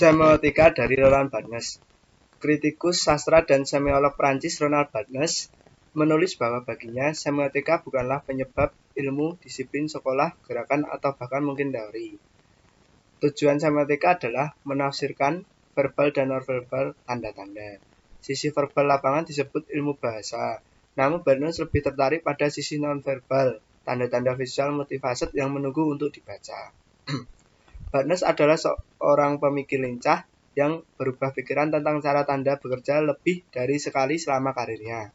Semiotika dari Roland Barthes. Kritikus sastra dan semiolog Prancis Roland Barthes menulis bahwa baginya semiotika bukanlah penyebab ilmu, disiplin, sekolah, gerakan, atau bahkan mungkin teori. Tujuan semiotika adalah menafsirkan verbal dan non-verbal tanda-tanda. Sisi verbal lapangan disebut ilmu bahasa. Namun Barthes lebih tertarik pada sisi non-verbal, tanda-tanda visual multifaset yang menunggu untuk dibaca. Barthes adalah seorang pemikir lincah yang berubah pikiran tentang cara tanda bekerja lebih dari sekali selama karirnya.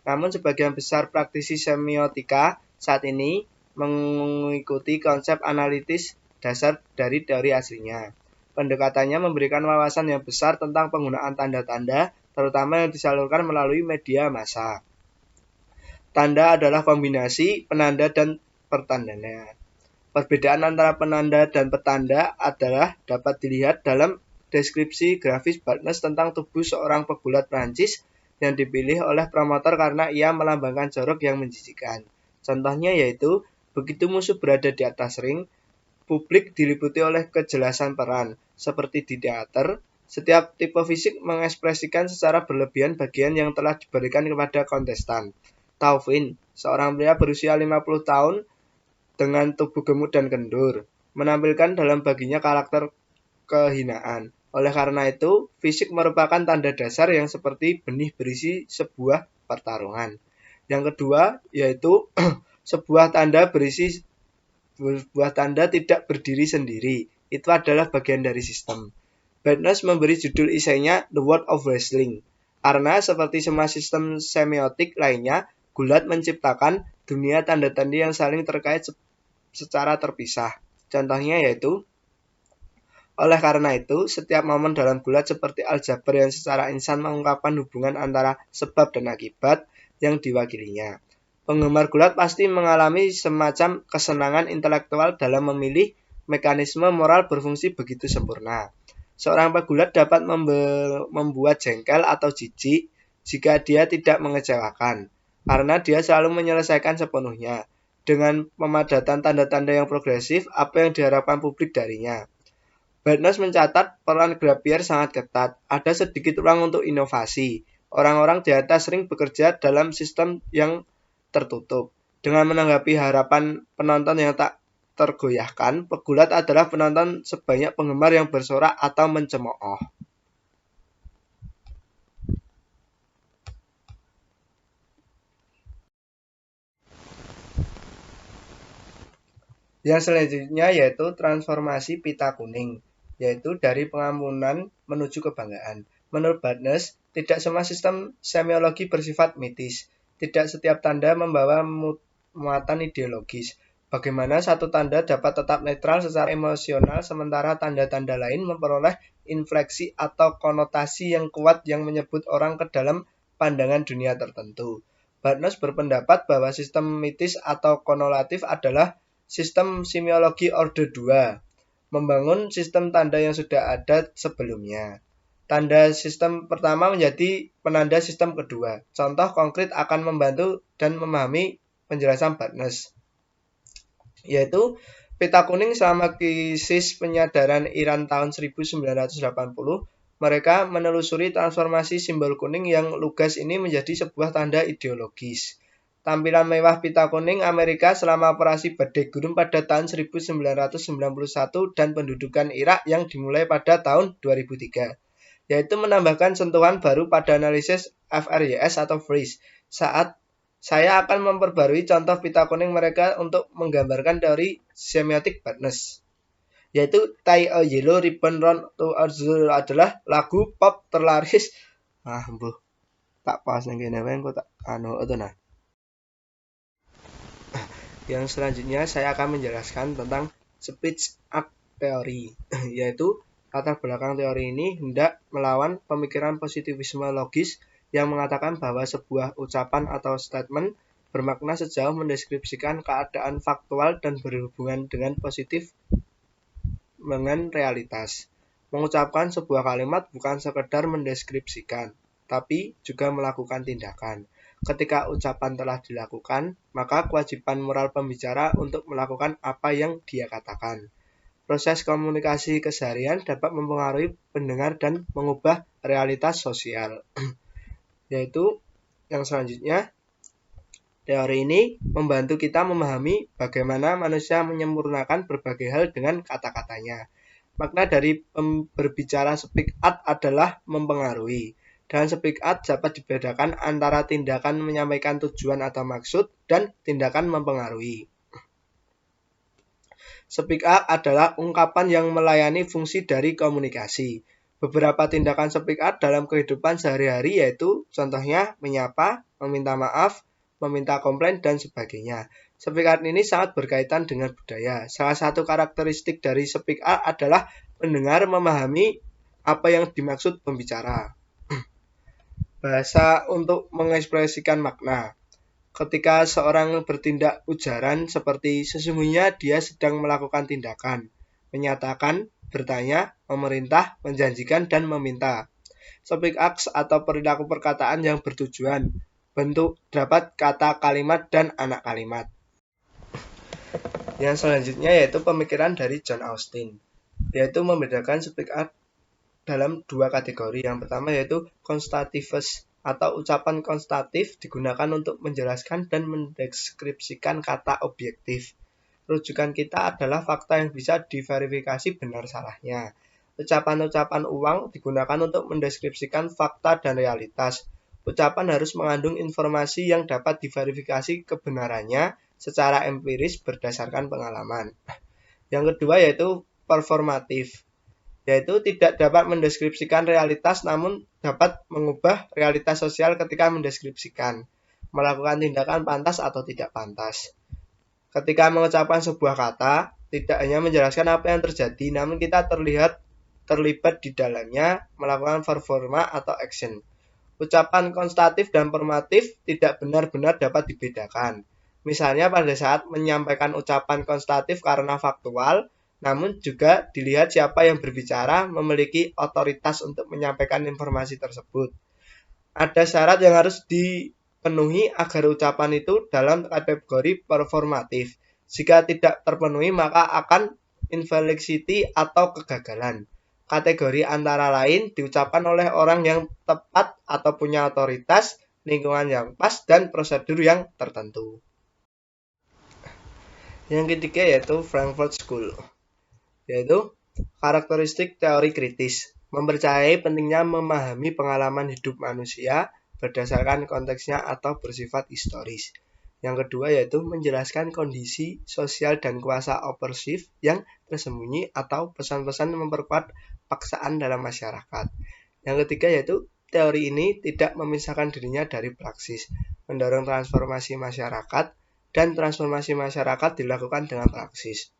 Namun sebagian besar praktisi semiotika saat ini mengikuti konsep analitis dasar dari teori aslinya. Pendekatannya memberikan wawasan yang besar tentang penggunaan tanda-tanda, terutama yang disalurkan melalui media massa. Tanda adalah kombinasi penanda dan pertandanya. Perbedaan antara penanda dan petanda adalah dapat dilihat dalam deskripsi grafis Barthes tentang tubuh seorang pegulat Prancis yang dipilih oleh promotor karena ia melambangkan jorok yang menjijikan. Contohnya yaitu, begitu musuh berada di atas ring, publik diliputi oleh kejelasan peran. Seperti di teater, setiap tipe fisik mengekspresikan secara berlebihan bagian yang telah diberikan kepada kontestan. Taufin, seorang pria berusia 50 tahun, dengan tubuh gemuk dan kendur, menampilkan dalam baginya karakter kehinaan. Oleh karena itu, fisik merupakan tanda dasar yang seperti benih berisi sebuah pertarungan. Yang kedua, yaitu sebuah tanda tidak berdiri sendiri. Itu adalah bagian dari sistem. Barthes memberi judul esainya The World of Wrestling, karena seperti semua sistem semiotik lainnya, Gulat menciptakan dunia tanda-tanda yang saling terkait secara terpisah. Contohnya yaitu, oleh karena itu, setiap momen dalam Gulat seperti aljabar yang secara insan mengungkapkan hubungan antara sebab dan akibat yang diwakilinya. Penggemar Gulat pasti mengalami semacam kesenangan intelektual dalam memilih mekanisme moral berfungsi begitu sempurna. Seorang pegulat dapat membuat jengkel atau jijik jika dia tidak mengecewakan, karena dia selalu menyelesaikan sepenuhnya. Dengan pemadatan tanda-tanda yang progresif, apa yang diharapkan publik darinya. Barthes mencatat peran Grapier sangat ketat, ada sedikit ruang untuk inovasi. Orang-orang di atas ring bekerja dalam sistem yang tertutup. Dengan menanggapi harapan penonton yang tak tergoyahkan, pegulat adalah penonton sebanyak penggemar yang bersorak atau mencemooh. Yang selanjutnya yaitu transformasi pita kuning, yaitu dari pengampunan menuju kebanggaan. Menurut Barthes, tidak semua sistem semiologi bersifat mitis. Tidak setiap tanda membawa muatan ideologis. Bagaimana satu tanda dapat tetap netral secara emosional sementara tanda-tanda lain memperoleh infleksi atau konotasi yang kuat yang menyebut orang ke dalam pandangan dunia tertentu. Barthes berpendapat bahwa sistem mitis atau konolatif adalah sistem semiologi orde 2, membangun sistem tanda yang sudah ada sebelumnya. Tanda sistem pertama menjadi penanda sistem kedua. Contoh konkret akan membantu dan memahami penjelasan Barthes, yaitu pita kuning selama krisis penyadaran Iran tahun 1980, mereka menelusuri transformasi simbol kuning yang lugas ini menjadi sebuah tanda ideologis. Tampilan mewah pita kuning Amerika selama operasi Badai Gurun pada tahun 1991 dan pendudukan Irak yang dimulai pada tahun 2003, yaitu menambahkan sentuhan baru pada analisis FRYS atau freeze. Saat saya akan memperbarui contoh pita kuning mereka untuk menggambarkan teori semiotik Barthes, yaitu Tie a Yellow Ribbon Round to Our Soul adalah lagu pop terlaris. Tak pas yang gini kok tak itu nah. Yang selanjutnya saya akan menjelaskan tentang speech act teori, yaitu latar belakang teori ini hendak melawan pemikiran positivisme logis yang mengatakan bahwa sebuah ucapan atau statement bermakna sejauh mendeskripsikan keadaan faktual dan berhubungan dengan positif dengan realitas. Mengucapkan sebuah kalimat bukan sekedar mendeskripsikan, tapi juga melakukan tindakan. Ketika ucapan telah dilakukan, maka kewajiban moral pembicara untuk melakukan apa yang dia katakan. proses komunikasi keseharian dapat mempengaruhi pendengar dan mengubah realitas sosial. Yaitu yang selanjutnya, teori ini membantu kita memahami bagaimana manusia menyempurnakan berbagai hal dengan kata-katanya. Makna dari berbicara speak out adalah mempengaruhi. Dan speak out dapat dibedakan antara tindakan menyampaikan tujuan atau maksud dan tindakan mempengaruhi. Speak up adalah ungkapan yang melayani fungsi dari komunikasi. Beberapa tindakan speak up dalam kehidupan sehari-hari yaitu contohnya menyapa, meminta maaf, meminta komplain, dan sebagainya. Speak up ini sangat berkaitan dengan budaya. Salah satu karakteristik dari speak up adalah pendengar memahami apa yang dimaksud pembicara. Bahasa untuk mengekspresikan makna. Ketika seorang bertindak ujaran seperti sesungguhnya dia sedang melakukan tindakan, menyatakan, bertanya, memerintah, menjanjikan, dan meminta. Speak acts atau perilaku perkataan yang bertujuan, bentuk dapat kata kalimat dan anak kalimat. Yang selanjutnya yaitu pemikiran dari John Austin, yaitu membedakan speak act dalam dua kategori. Yang pertama yaitu constativous atau ucapan konstatif digunakan untuk menjelaskan dan mendeskripsikan kata objektif. Rujukan kita adalah fakta yang bisa diverifikasi benar salahnya. Ucapan-ucapan uang digunakan untuk mendeskripsikan fakta dan realitas. Ucapan harus mengandung informasi yang dapat diverifikasi kebenarannya secara empiris berdasarkan pengalaman. Yang kedua yaitu performatif, yaitu tidak dapat mendeskripsikan realitas namun dapat mengubah realitas sosial ketika mendeskripsikan, melakukan tindakan pantas atau tidak pantas. Ketika mengucapkan sebuah kata, tidak hanya menjelaskan apa yang terjadi, namun kita terlibat di dalamnya, melakukan performa atau action. Ucapan konstatif dan formatif tidak benar-benar dapat dibedakan. Misalnya pada saat menyampaikan ucapan konstatif karena faktual, namun juga dilihat siapa yang berbicara memiliki otoritas untuk menyampaikan informasi tersebut. Ada syarat yang harus dipenuhi agar ucapan itu dalam kategori performatif. Jika tidak terpenuhi maka akan invalidity atau kegagalan. Kategori antara lain diucapkan oleh orang yang tepat atau punya otoritas, lingkungan yang pas, dan prosedur yang tertentu. Yang ketiga yaitu Frankfurt School, yaitu karakteristik teori kritis, mempercayai pentingnya memahami pengalaman hidup manusia berdasarkan konteksnya atau bersifat historis. Yang kedua yaitu menjelaskan kondisi sosial dan kuasa opresif yang tersembunyi atau pesan-pesan memperkuat paksaan dalam masyarakat. Yang ketiga yaitu teori ini tidak memisahkan dirinya dari praksis, mendorong transformasi masyarakat, dan transformasi masyarakat dilakukan dengan praksis.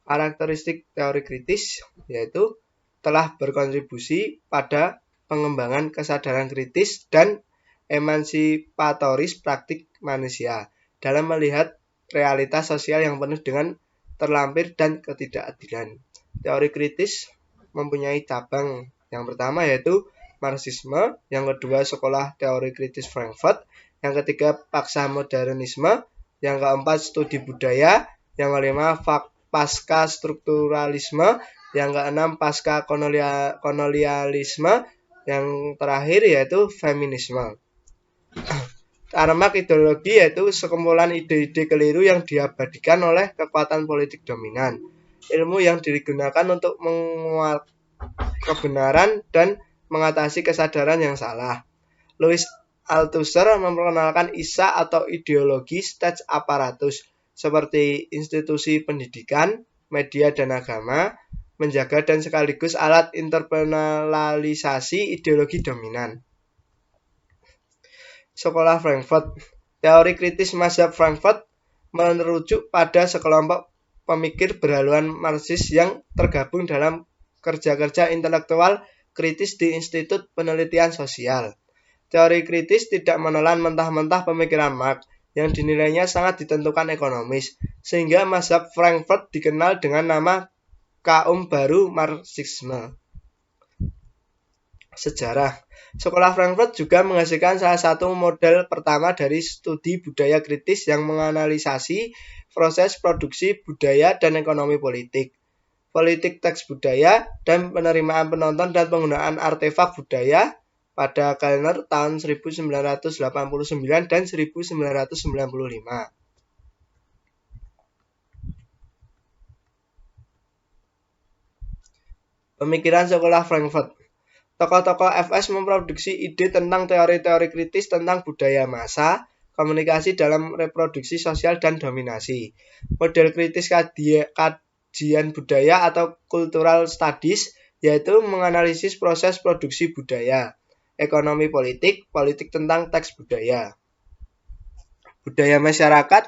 Karakteristik teori kritis yaitu telah berkontribusi pada pengembangan kesadaran kritis dan emansipatoris praktik manusia dalam melihat realitas sosial yang penuh dengan terlampir dan ketidakadilan. Teori kritis mempunyai cabang. Yang pertama yaitu Marxisme, yang kedua sekolah teori kritis Frankfurt, yang ketiga paksa modernisme, yang keempat studi budaya, yang kelima pasca strukturalisme, yang keenam pasca kolonialisme, yang terakhir yaitu feminisme. Armak ideologi yaitu sekumpulan ide-ide keliru yang diabadikan oleh kekuatan politik dominan. Ilmu yang digunakan untuk menguat kebenaran dan mengatasi kesadaran yang salah. Louis Althusser memperkenalkan ISA atau ideologi state apparatus seperti institusi pendidikan, media, dan agama, menjaga dan sekaligus alat internalisasi ideologi dominan. Sekolah Frankfurt. Teori kritis mazhab Frankfurt merujuk pada sekelompok pemikir berhaluan Marxis yang tergabung dalam kerja-kerja intelektual kritis di Institut Penelitian Sosial. Teori kritis tidak menelan mentah-mentah pemikiran Marx yang dinilainya sangat ditentukan ekonomis, sehingga mazhab Frankfurt dikenal dengan nama kaum baru Marxisme. Sejarah. Sekolah Frankfurt juga menghasilkan salah satu model pertama dari studi budaya kritis yang menganalisasi proses produksi budaya dan ekonomi politik. politik teks budaya, dan penerimaan penonton dan penggunaan artefak budaya pada kalender tahun 1989 dan 1995. Pemikiran Sekolah Frankfurt. Tokoh-tokoh FS memproduksi ide tentang teori-teori kritis tentang budaya massa, komunikasi dalam reproduksi sosial dan dominasi. Model kritis kajian budaya atau cultural studies yaitu menganalisis proses produksi budaya, ekonomi politik, politik tentang teks budaya. Budaya masyarakat.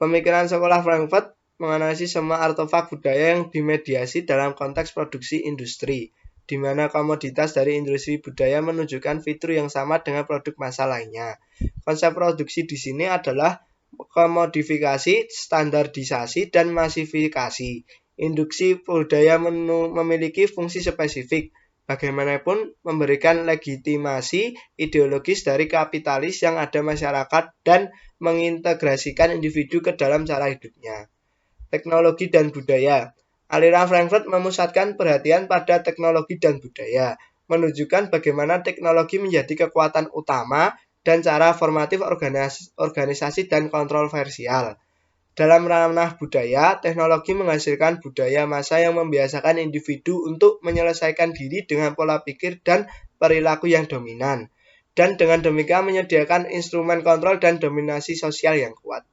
Pemikiran Sekolah Frankfurt menganalisis semua artefak budaya yang dimediasi dalam konteks produksi industri, di mana komoditas dari industri budaya menunjukkan fitur yang sama dengan produk massa lainnya. Konsep produksi di sini adalah komodifikasi, standarisasi, dan masifikasi. Induksi budaya memiliki fungsi spesifik, bagaimanapun memberikan legitimasi ideologis dari kapitalis yang ada masyarakat dan mengintegrasikan individu ke dalam cara hidupnya. Teknologi dan budaya. Aliran Frankfurt memusatkan perhatian pada teknologi dan budaya, menunjukkan bagaimana teknologi menjadi kekuatan utama dan cara formatif organisasi dan kontroversial. Dalam ranah budaya, teknologi menghasilkan budaya massa yang membiasakan individu untuk menyelesaikan diri dengan pola pikir dan perilaku yang dominan, dan dengan demikian menyediakan instrumen kontrol dan dominasi sosial yang kuat.